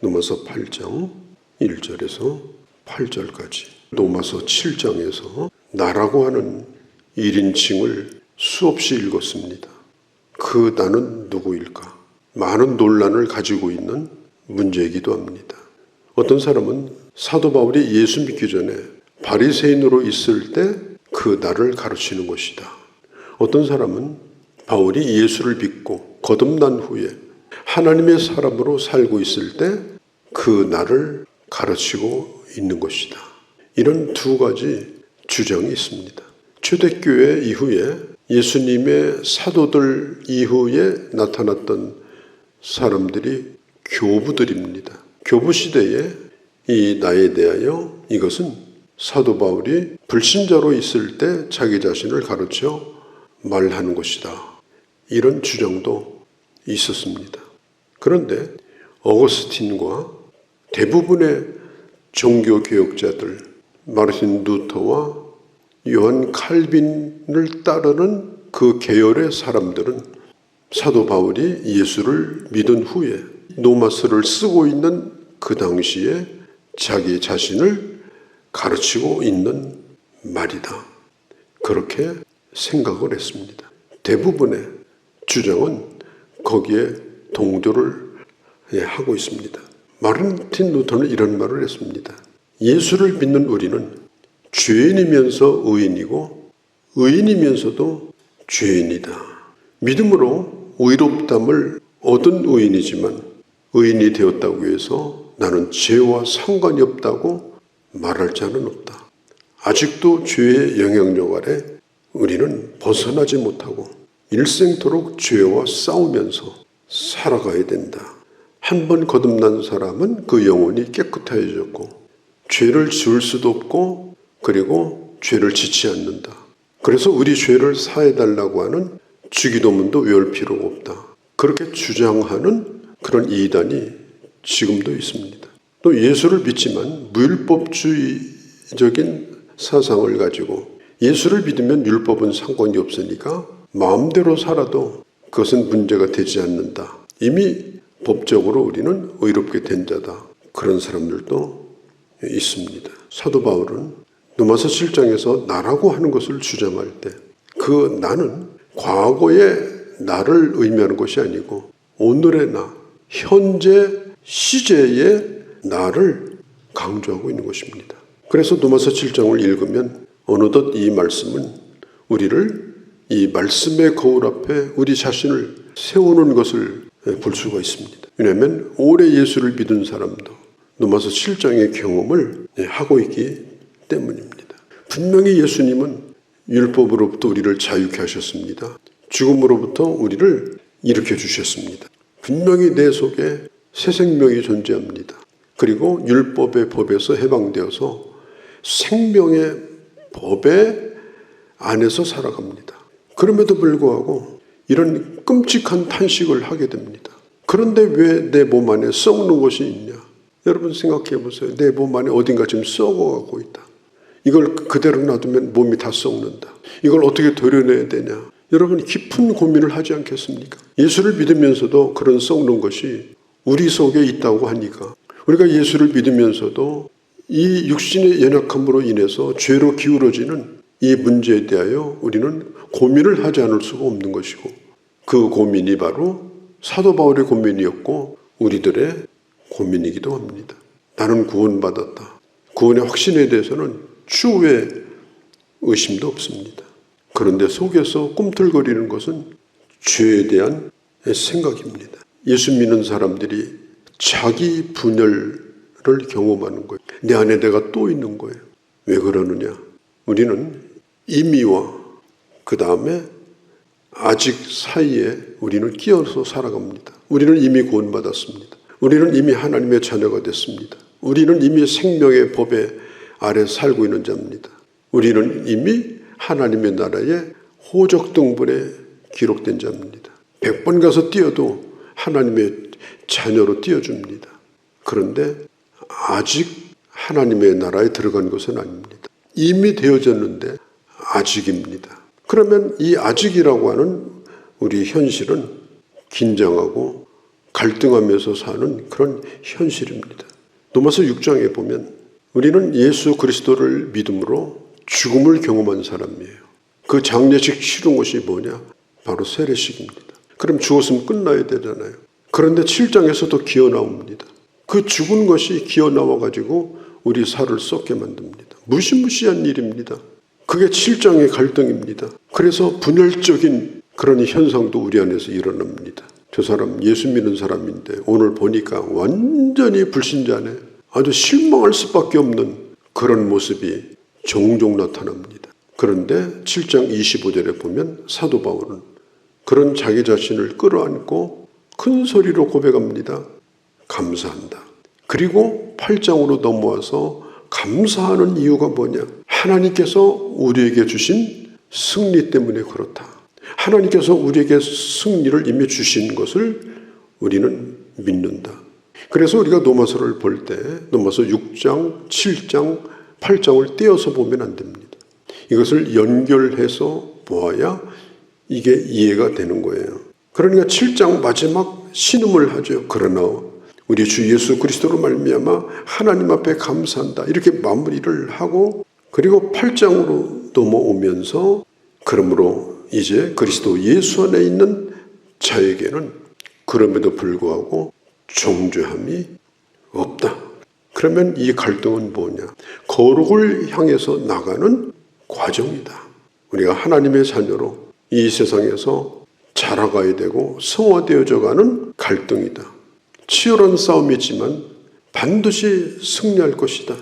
로마서 8장 1절에서 8절까지, 로마서 7장에서 나라고 하는 1인칭을 수없이 읽었습니다. 그 나는 누구일까? 많은 논란을 가지고 있는 문제이기도 합니다. 어떤 사람은 사도 바울이 예수 믿기 전에 바리새인으로 있을 때 그 나를 가르치는 것이다. 어떤 사람은 바울이 예수를 믿고 거듭난 후에 하나님의 사람으로 살고 있을 때 그 나를 가르치고 있는 것이다. 이런 두 가지 주장이 있습니다. 초대교회 이후에 예수님의 사도들 이후에 나타났던 사람들이 교부들입니다. 교부 시대에 이 나에 대하여 이것은 사도 바울이 불신자로 있을 때 자기 자신을 가르쳐 말하는 것이다. 이런 주장도 있었습니다. 그런데 어거스틴과 대부분의 종교개혁자들, 마르틴 루터와 요한 칼빈을 따르는 그 계열의 사람들은 사도 바울이 예수를 믿은 후에 노마스를 쓰고 있는 그 당시에 자기 자신을 가르치고 있는 말이다. 그렇게 생각을 했습니다. 대부분의 주장은 거기에 동조를 하고 있습니다. 마르틴 루터는 이런 말을 했습니다. 예수를 믿는 우리는 죄인이면서 의인이고 의인이면서도 죄인이다. 믿음으로 의롭담을 얻은 의인이지만 의인이 되었다고 해서 나는 죄와 상관이 없다고 말할 자는 없다. 아직도 죄의 영향력 아래 우리는 벗어나지 못하고 일생토록 죄와 싸우면서 살아가야 된다. 한 번 거듭난 사람은 그 영혼이 깨끗해졌고 죄를 지을 수도 없고 그리고 죄를 짓지 않는다. 그래서 우리 죄를 사해달라고 하는 주기도문도 외울 필요가 없다. 그렇게 주장하는 그런 이단이 지금도 있습니다. 또 예수를 믿지만 무율법주의적인 사상을 가지고 예수를 믿으면 율법은 상관이 없으니까 마음대로 살아도 그것은 문제가 되지 않는다. 이미 법적으로 우리는 의롭게 된 자다. 그런 사람들도 있습니다. 사도 바울은 로마서 7장에서 나라고 하는 것을 주장할 때 그 나는 과거의 나를 의미하는 것이 아니고 오늘의 나, 현재 시제의 나를 강조하고 있는 것입니다. 그래서 로마서 7장을 읽으면 어느덧 이 말씀은 우리를 이 말씀의 거울 앞에 우리 자신을 세우는 것을 볼 수가 있습니다. 왜냐하면 오래 예수를 믿은 사람도 로마서 7장의 경험을 하고 있기 때문입니다. 분명히 예수님은 율법으로부터 우리를 자유케 하셨습니다. 죽음으로부터 우리를 일으켜 주셨습니다. 분명히 내 속에 새 생명이 존재합니다. 그리고 율법의 법에서 해방되어서 생명의 법의 안에서 살아갑니다. 그럼에도 불구하고 이런 끔찍한 탄식을 하게 됩니다. 그런데 왜 내 몸 안에 썩는 것이 있냐? 여러분 생각해 보세요. 내 몸 안에 어딘가 지금 썩어가고 있다. 이걸 그대로 놔두면 몸이 다 썩는다. 이걸 어떻게 도려내야 되냐? 여러분 깊은 고민을 하지 않겠습니까? 예수를 믿으면서도 그런 썩는 것이 우리 속에 있다고 하니까 우리가 예수를 믿으면서도 이 육신의 연약함으로 인해서 죄로 기울어지는 이 문제에 대하여 우리는 고민을 하지 않을 수가 없는 것이고 그 고민이 바로 사도 바울의 고민이었고 우리들의 고민이기도 합니다. 나는 구원받았다. 구원의 확신에 대해서는 추후에 의심도 없습니다. 그런데 속에서 꿈틀거리는 것은 죄에 대한 생각입니다. 예수 믿는 사람들이 자기 분열을 경험하는 거예요. 내 안에 내가 또 있는 거예요. 왜 그러느냐? 우리는 이미와 그 다음에 아직 사이에 우리는 끼어서 살아갑니다. 우리는 이미 구원받았습니다. 우리는 이미 하나님의 자녀가 됐습니다. 우리는 이미 생명의 법에 아래 살고 있는 자입니다. 우리는 이미 하나님의 나라의 호적등본에 기록된 자입니다. 100번 가서 뛰어도 하나님의 자녀로 뛰어줍니다. 그런데 아직 하나님의 나라에 들어간 것은 아닙니다. 이미 되어졌는데 아직입니다. 그러면 이 아직이라고 하는 우리 현실은 긴장하고 갈등하면서 사는 그런 현실입니다. 로마서 6장에 보면 우리는 예수 그리스도를 믿음으로 죽음을 경험한 사람이에요. 그 장례식 치른 것이 뭐냐? 바로 세례식입니다. 그럼 죽었으면 끝나야 되잖아요. 그런데 7장에서도 기어 나옵니다. 그 죽은 것이 기어 나와가지고 우리 살을 썩게 만듭니다. 무시무시한 일입니다. 그게 7장의 갈등입니다. 그래서 분열적인 그런 현상도 우리 안에서 일어납니다. 저 사람 예수 믿는 사람인데 오늘 보니까 완전히 불신자네. 아주 실망할 수밖에 없는 그런 모습이 종종 나타납니다. 그런데 7장 25절에 보면 사도 바울은 그런 자기 자신을 끌어안고 큰 소리로 고백합니다. 감사한다. 그리고 8장으로 넘어와서 감사하는 이유가 뭐냐? 하나님께서 우리에게 주신 승리 때문에 그렇다. 하나님께서 우리에게 승리를 이미 주신 것을 우리는 믿는다. 그래서 우리가 로마서를 볼 때 로마서 6장, 7장, 8장을 떼어서 보면 안 됩니다. 이것을 연결해서 보아야 이게 이해가 되는 거예요. 그러니까 7장 마지막 신음을 하죠. 그러나 우리 주 예수 그리스도로 말미암아 하나님 앞에 감사한다. 이렇게 마무리를 하고 그리고 8장으로 넘어오면서 그러므로 이제 그리스도 예수 안에 있는 자에게는 그럼에도 불구하고 정죄함이 없다. 그러면 이 갈등은 뭐냐? 거룩을 향해서 나가는 과정이다. 우리가 하나님의 자녀로 이 세상에서 자라가야 되고 성화되어져 가는 갈등이다. 치열한 싸움이지만 반드시 승리할 것이다.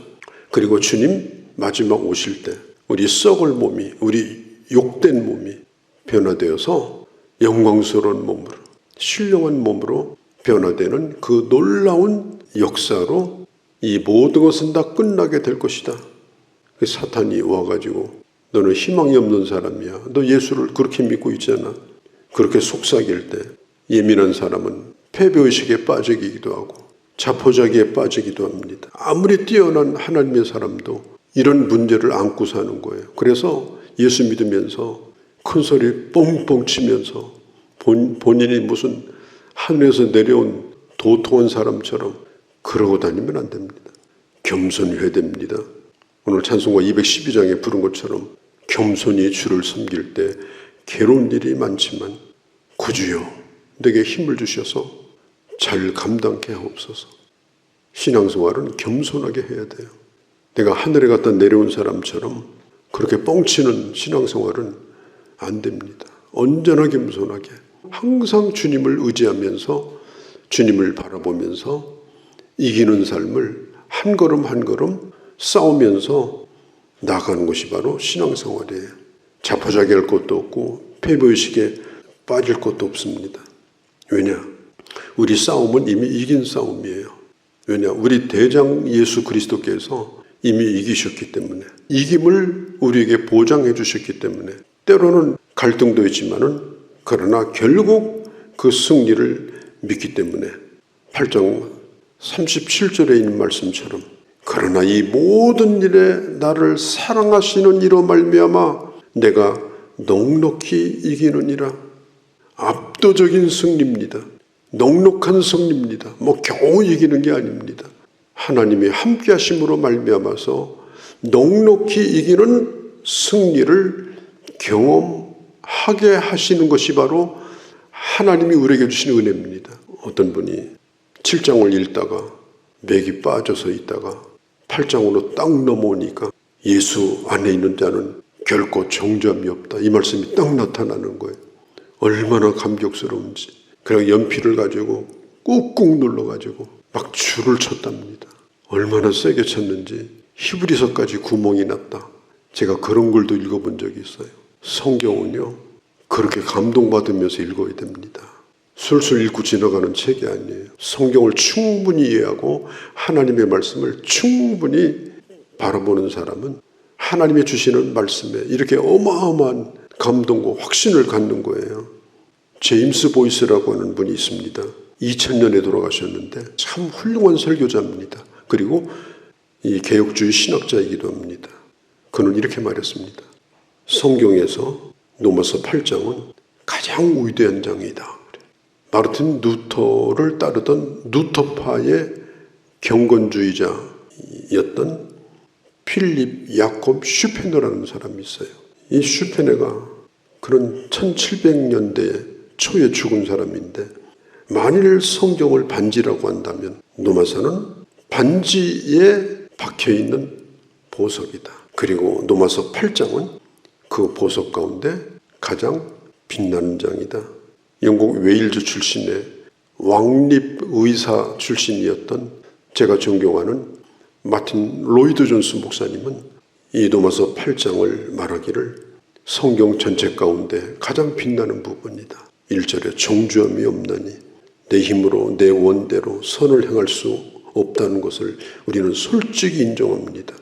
그리고 주님 마지막 오실 때 우리 썩을 몸이, 우리 욕된 몸이 변화되어서 영광스러운 몸으로, 신령한 몸으로 변화되는 그 놀라운 역사로 이 모든 것은 다 끝나게 될 것이다. 사탄이 와가지고 너는 희망이 없는 사람이야. 너 예수를 그렇게 믿고 있잖아. 그렇게 속삭일 때 예민한 사람은 패배의식에 빠지기도 하고 자포자기에 빠지기도 합니다. 아무리 뛰어난 하나님의 사람도 이런 문제를 안고 사는 거예요. 그래서 예수 믿으면서 큰 소리 뻥뻥 치면서 본인이 무슨 하늘에서 내려온 도통한 사람처럼 그러고 다니면 안 됩니다. 겸손해야 됩니다. 오늘 찬송가 212장에 부른 것처럼 겸손히 주를 섬길 때 괴로운 일이 많지만 구주여 내게 힘을 주셔서 잘 감당케 하옵소서. 신앙생활은 겸손하게 해야 돼요. 내가 하늘에 갔다 내려온 사람처럼 그렇게 뻥치는 신앙생활은 안 됩니다. 언제나 겸손하게 항상 주님을 의지하면서 주님을 바라보면서 이기는 삶을 한 걸음 한 걸음 싸우면서 나가는 것이 바로 신앙생활이에요. 자포자기할 것도 없고 패배의식에 빠질 것도 없습니다. 왜냐? 우리 싸움은 이미 이긴 싸움이에요. 왜냐? 우리 대장 예수 그리스도께서 이미 이기셨기 때문에 이김을 우리에게 보장해 주셨기 때문에 때로는 갈등도 있지만은 그러나 결국 그 승리를 믿기 때문에 8장 37절에 있는 말씀처럼 그러나 이 모든 일에 나를 사랑하시는 이로 말미암아 내가 넉넉히 이기느니라. 압도적인 승리입니다. 넉넉한 승리입니다. 겨우 이기는 게 아닙니다. 하나님이 함께 하심으로 말미암아서 넉넉히 이기는 승리를 경험하게 하시는 것이 바로 하나님이 우리에게 주신 은혜입니다. 어떤 분이 7장을 읽다가 맥이 빠져서 있다가 8장으로 딱 넘어오니까 예수 안에 있는 자는 결코 정죄함이 없다. 이 말씀이 딱 나타나는 거예요. 얼마나 감격스러운지. 그냥 연필을 가지고 꾹꾹 눌러가지고 막 줄을 쳤답니다. 얼마나 세게 쳤는지 히브리서까지 구멍이 났다. 제가 그런 글도 읽어본 적이 있어요. 성경은요 그렇게 감동받으면서 읽어야 됩니다. 술술 읽고 지나가는 책이 아니에요. 성경을 충분히 이해하고 하나님의 말씀을 충분히 바라보는 사람은 하나님이 주시는 말씀에 이렇게 어마어마한 감동과 확신을 갖는 거예요. 제임스 보이스라고 하는 분이 있습니다. 2000년에 돌아가셨는데 참 훌륭한 설교자입니다. 그리고 이 개혁주의 신학자이기도 합니다. 그는 이렇게 말했습니다. 성경에서 로마서 8장은 가장 위대한 장이다. 마르틴 루터를 따르던 루터파의 경건주의자였던 필립 야콥 슈페너라는 사람이 있어요. 이 슈페너가 그런 1700년대 초에 죽은 사람인데, 만일 성경을 반지라고 한다면 노마서는 반지에 박혀있는 보석이다. 그리고 노마서 8장은 그 보석 가운데 가장 빛나는 장이다. 영국 웨일즈 출신의 왕립의사 출신이었던 제가 존경하는 마틴 로이드 존스 목사님은 이 노마서 8장을 말하기를 성경 전체 가운데 가장 빛나는 부분이다. 1절에 정죄함이 없나니 내 힘으로 내 원대로 선을 행할 수 없다는 것을 우리는 솔직히 인정합니다.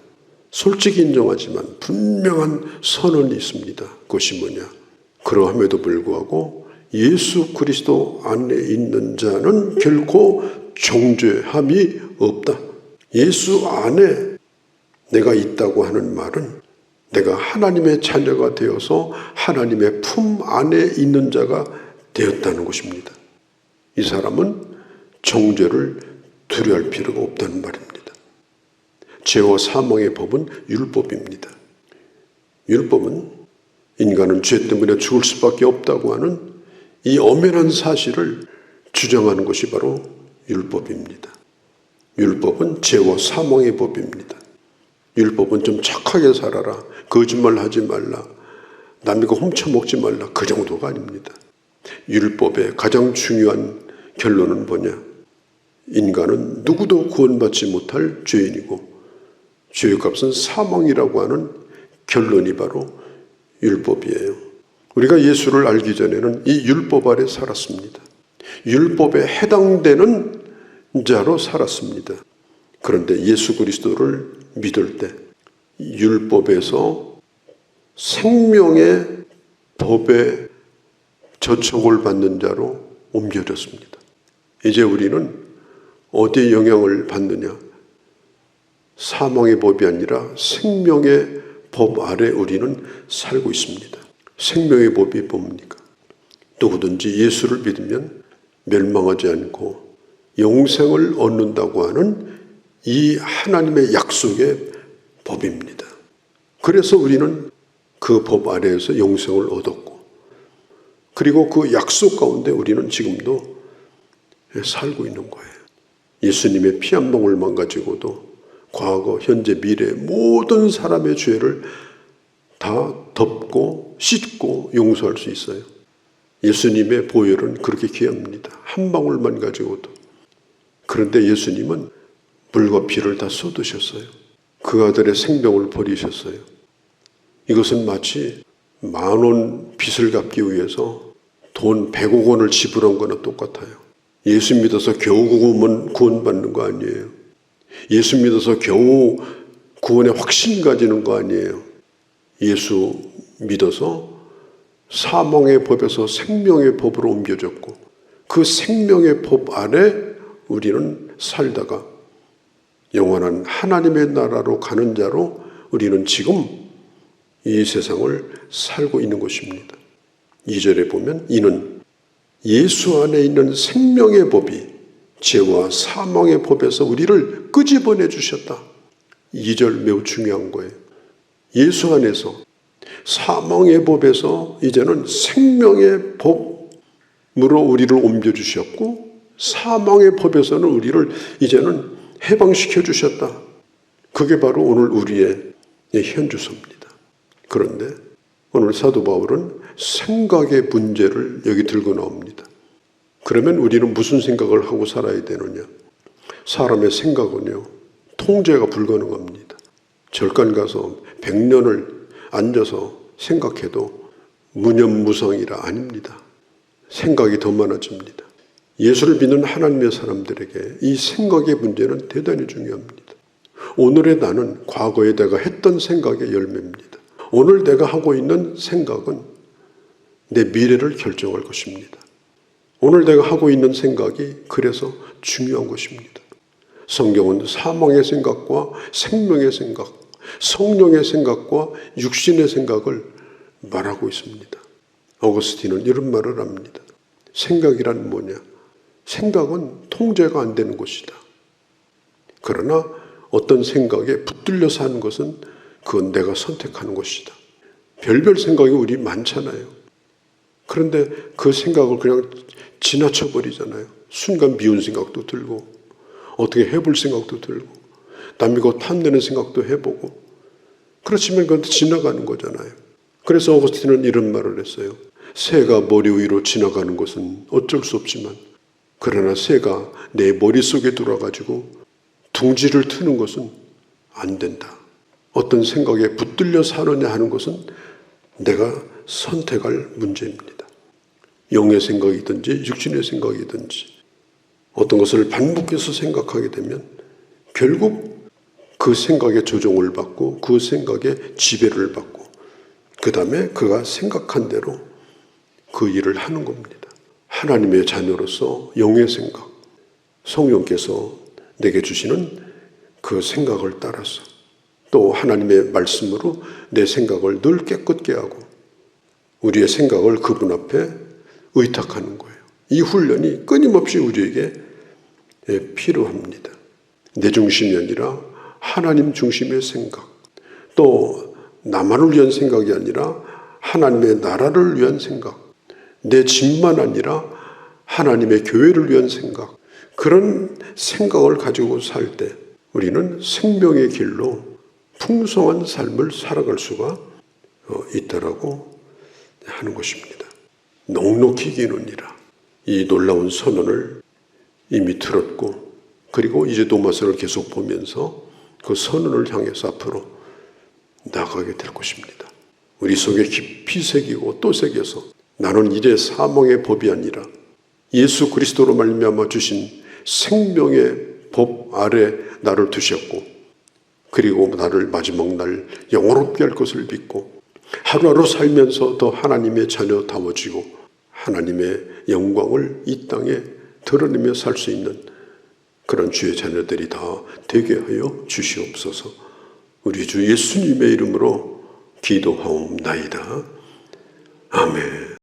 솔직히 인정하지만 분명한 선언이 있습니다. 그것이 뭐냐? 그러함에도 불구하고 예수 그리스도 안에 있는 자는 결코 정죄함이 없다. 예수 안에 내가 있다고 하는 말은 내가 하나님의 자녀가 되어서 하나님의 품 안에 있는 자가 되었다는 것입니다. 이 사람은 정죄를 두려워할 필요가 없다는 말입니다. 죄와 사망의 법은 율법입니다. 율법은 인간은 죄 때문에 죽을 수밖에 없다고 하는 이 엄연한 사실을 주장하는 것이 바로 율법입니다. 율법은 죄와 사망의 법입니다. 율법은 좀 착하게 살아라, 거짓말하지 말라, 남의 거 훔쳐먹지 말라, 그 정도가 아닙니다. 율법의 가장 중요한 결론은 뭐냐? 인간은 누구도 구원받지 못할 죄인이고 죄의 값은 사망이라고 하는 결론이 바로 율법이에요. 우리가 예수를 알기 전에는 이 율법 아래 살았습니다. 율법에 해당되는 자로 살았습니다. 그런데 예수 그리스도를 믿을 때 율법에서 생명의 법에 저촉을 받는 자로 옮겨졌습니다. 이제 우리는 어디에 영향을 받느냐? 사망의 법이 아니라 생명의 법 아래 우리는 살고 있습니다. 생명의 법이 뭡니까? 누구든지 예수를 믿으면 멸망하지 않고 영생을 얻는다고 하는 이 하나님의 약속의 법입니다. 그래서 우리는 그 법 아래에서 영생을 얻었고, 그리고 그 약속 가운데 우리는 지금도 살고 있는 거예요. 예수님의 피 한 방울만 가지고도 과거, 현재, 미래 모든 사람의 죄를 다 덮고 씻고 용서할 수 있어요. 예수님의 보혈은 그렇게 귀합니다. 한 방울만 가지고도. 그런데 예수님은 물과 피를 다 쏟으셨어요. 그 아들의 생명을 버리셨어요. 이것은 마치 10,000원 빚을 갚기 위해서 돈 100억 원을 지불한 거나 똑같아요. 예수 믿어서 겨우 구원받는 거 아니에요. 예수 믿어서 겨우 구원의 확신 가지는 거 아니에요. 예수 믿어서 사망의 법에서 생명의 법으로 옮겨졌고, 그 생명의 법 안에 우리는 살다가 영원한 하나님의 나라로 가는 자로 우리는 지금 이 세상을 살고 있는 것입니다. 2절에 보면 이는 예수 안에 있는 생명의 법이 죄와 사망의 법에서 우리를 끄집어내 주셨다. 2절 매우 중요한 거예요. 예수 안에서 사망의 법에서 이제는 생명의 법으로 우리를 옮겨주셨고, 사망의 법에서는 우리를 이제는 해방시켜 주셨다. 그게 바로 오늘 우리의 현주소입니다. 그런데 오늘 사도 바울은 생각의 문제를 여기 들고 나옵니다. 그러면 우리는 무슨 생각을 하고 살아야 되느냐? 사람의 생각은요, 통제가 불가능합니다. 절간 가서 100년을 앉아서 생각해도 무념무상이라 아닙니다. 생각이 더 많아집니다. 예수를 믿는 하나님의 사람들에게 이 생각의 문제는 대단히 중요합니다. 오늘의 나는 과거에 내가 했던 생각의 열매입니다. 오늘 내가 하고 있는 생각은 내 미래를 결정할 것입니다. 오늘 내가 하고 있는 생각이 그래서 중요한 것입니다. 성경은 사망의 생각과 생명의 생각, 성령의 생각과 육신의 생각을 말하고 있습니다. 어거스틴은 이런 말을 합니다. 생각이란 뭐냐? 생각은 통제가 안 되는 것이다. 그러나 어떤 생각에 붙들려서 하는 것은 그건 내가 선택하는 것이다. 별별 생각이 우리 많잖아요. 그런데 그 생각을 그냥 지나쳐 버리잖아요. 순간 미운 생각도 들고 어떻게 해볼 생각도 들고 남이 곧 탐내는 생각도 해보고 그렇지만 그건 지나가는 거잖아요. 그래서 어거스틴은 이런 말을 했어요. 새가 머리 위로 지나가는 것은 어쩔 수 없지만 그러나 새가 내 머릿속에 들어가지고 둥지를 트는 것은 안 된다. 어떤 생각에 붙들려 사느냐 하는 것은 내가 선택할 문제입니다. 영의 생각이든지 육신의 생각이든지 어떤 것을 반복해서 생각하게 되면 결국 그 생각에 조종을 받고 그 생각에 지배를 받고 그 다음에 그가 생각한 대로 그 일을 하는 겁니다. 하나님의 자녀로서 영의 생각, 성령께서 내게 주시는 그 생각을 따라서 또 하나님의 말씀으로 내 생각을 늘 깨끗게 하고 우리의 생각을 그분 앞에 의탁하는 거예요. 이 훈련이 끊임없이 우리에게 필요합니다. 내 중심이 아니라 하나님 중심의 생각, 또 나만을 위한 생각이 아니라 하나님의 나라를 위한 생각, 내 집만 아니라 하나님의 교회를 위한 생각, 그런 생각을 가지고 살 때 우리는 생명의 길로 풍성한 삶을 살아갈 수가 있다라고 하는 것입니다. 넉넉히 기느니라. 이 놀라운 선언을 이미 들었고 그리고 이제 도마서를 계속 보면서 그 선언을 향해서 앞으로 나가게 될 것입니다. 우리 속에 깊이 새기고 또 새겨서 나는 이제 사망의 법이 아니라 예수 그리스도로 말미암아 주신 생명의 법 아래 나를 두셨고 그리고 나를 마지막 날 영원롭게 할 것을 믿고 하루하루 살면서 더 하나님의 자녀다워지고 하나님의 영광을 이 땅에 드러내며 살 수 있는 그런 주의 자녀들이 다 되게 하여 주시옵소서. 우리 주 예수님의 이름으로 기도하옵나이다. 아멘.